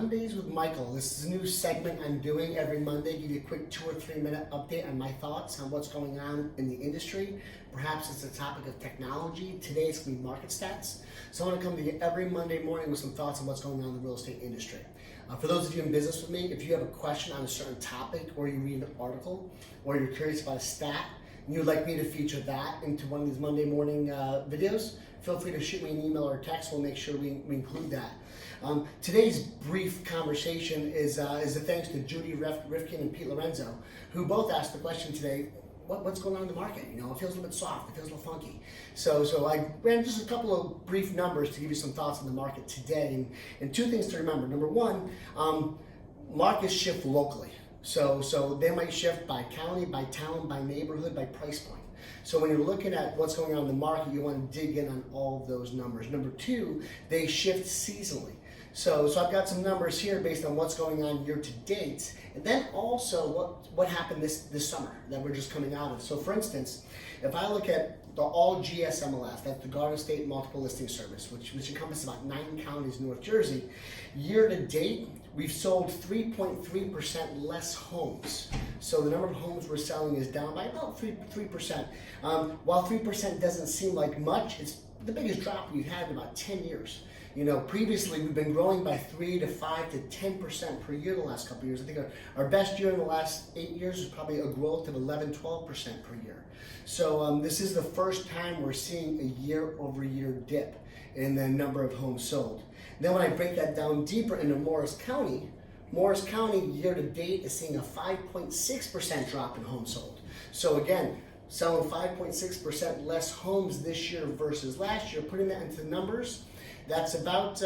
Mondays with Michael. This is a new segment I'm doing every Monday. Give you a quick 2 or 3 minute update on my thoughts on what's going on in the industry. Perhaps it's a topic of technology. Today it's going to be market stats. So I want to come to you every Monday morning with some thoughts on what's going on in the real estate industry. For those of you in business with me, if you have a question on a certain topic, or you read an article, or you're curious about a stat, and you'd like me to feature that into one of these Monday morning videos, feel free to shoot me an email or a text. We'll make sure we include that. Today's brief conversation is a thanks to Judy Rifkin and Pete Lorenzo, who both asked the question today, what's going on in the market? You know, it feels a little bit soft, it feels a little funky. So I ran just a couple of brief numbers to give you some thoughts on the market today, and two things to remember. Number one, markets shift locally. So they might shift by county, by town, by neighborhood, by price point. So when you're looking at what's going on in the market, you want to dig in on all of those numbers. Number two, they shift seasonally. So I've got some numbers here based on what's going on year to date, and then also what happened this summer that we're just coming out of. So for instance, if I look at the all GSMLS, that's the Garden State Multiple Listing Service, which encompasses about 9 counties in North Jersey, year to date, we've sold 3.3% less homes. So the number of homes we're selling is down by about 3%. While 3% doesn't seem like much, it's the biggest drop we've had in about 10 years. You know, previously we've been growing by 3 to 5 to 10% per year the last couple of years. I think our best year in the last 8 years is probably a growth of 11-12% per year. So this is the first time we're seeing a year-over-year dip in the number of homes sold. Then when I break that down deeper into Morris County year to date is seeing a 5.6% drop in homes sold. So again, selling 5.6% less homes this year versus last year, putting that into numbers, that's about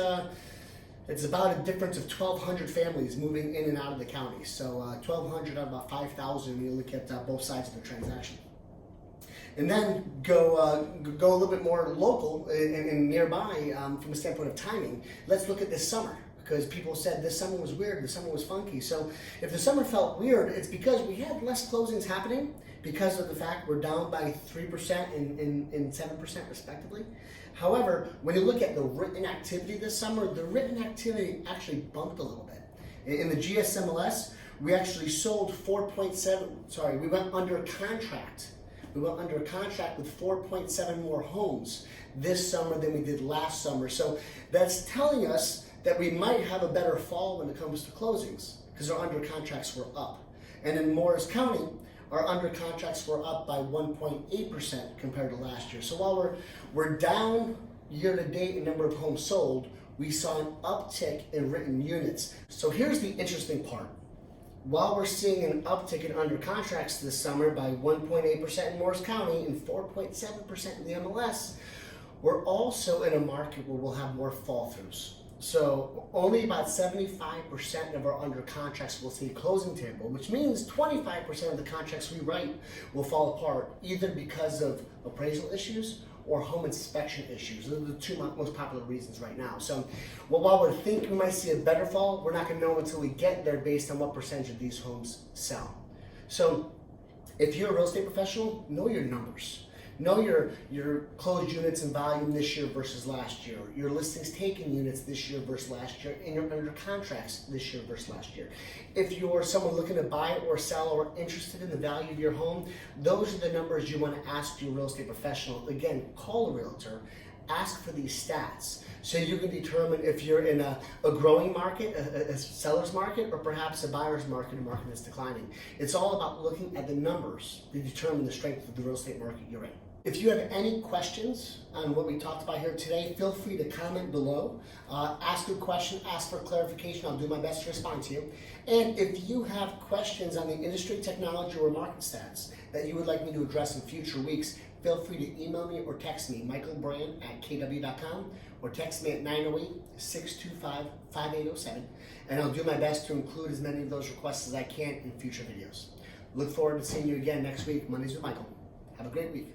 it's about a difference of 1,200 families moving in and out of the county. So 1,200 out of about 5,000 when you look at both sides of the transaction. And then go a little bit more local and nearby from a standpoint of timing. Let's look at this summer, because people said this summer was weird, this summer was funky. So if the summer felt weird, it's because we had less closings happening because of the fact we're down by 3% and 7% respectively. However, when you look at the written activity this summer, the written activity actually bumped a little bit. In the GSMLS, we actually sold we went under contract. We went under contract with 4.7 more homes this summer than we did last summer. So that's telling us that we might have a better fall when it comes to closings, because our under contracts were up. And in Morris County, our under contracts were up by 1.8% compared to last year. So while we're down year to date in number of homes sold, we saw an uptick in written units. So here's the interesting part. While we're seeing an uptick in under contracts this summer by 1.8% in Morris County and 4.7% in the MLS, we're also in a market where we'll have more fall throughs. So only about 75% of our under contracts will see closing table, which means 25% of the contracts we write will fall apart, either because of appraisal issues or home inspection issues. Those are the two most popular reasons right now. So while we're thinking we might see a better fall, we're not gonna know until we get there based on what percentage of these homes sell. So if you're a real estate professional, know your numbers. Know your closed units in volume this year versus last year, your listings taken units this year versus last year, and your under contracts this year versus last year. If you're someone looking to buy or sell or interested in the value of your home, those are the numbers you want to ask your real estate professional. Again, call a realtor, ask for these stats, so you can determine if you're in a growing market, a seller's market, or perhaps a buyer's market, a market that's declining. It's all about looking at the numbers to determine the strength of the real estate market you're in. If you have any questions on what we talked about here today, feel free to comment below. Ask a question, ask for clarification. I'll do my best to respond to you. And if you have questions on the industry, technology, or market stats that you would like me to address in future weeks, feel free to email me or text me, michaelbrand@kw.com, or text me at 908-625-5807, and I'll do my best to include as many of those requests as I can in future videos. Look forward to seeing you again next week, Mondays with Michael. Have a great week.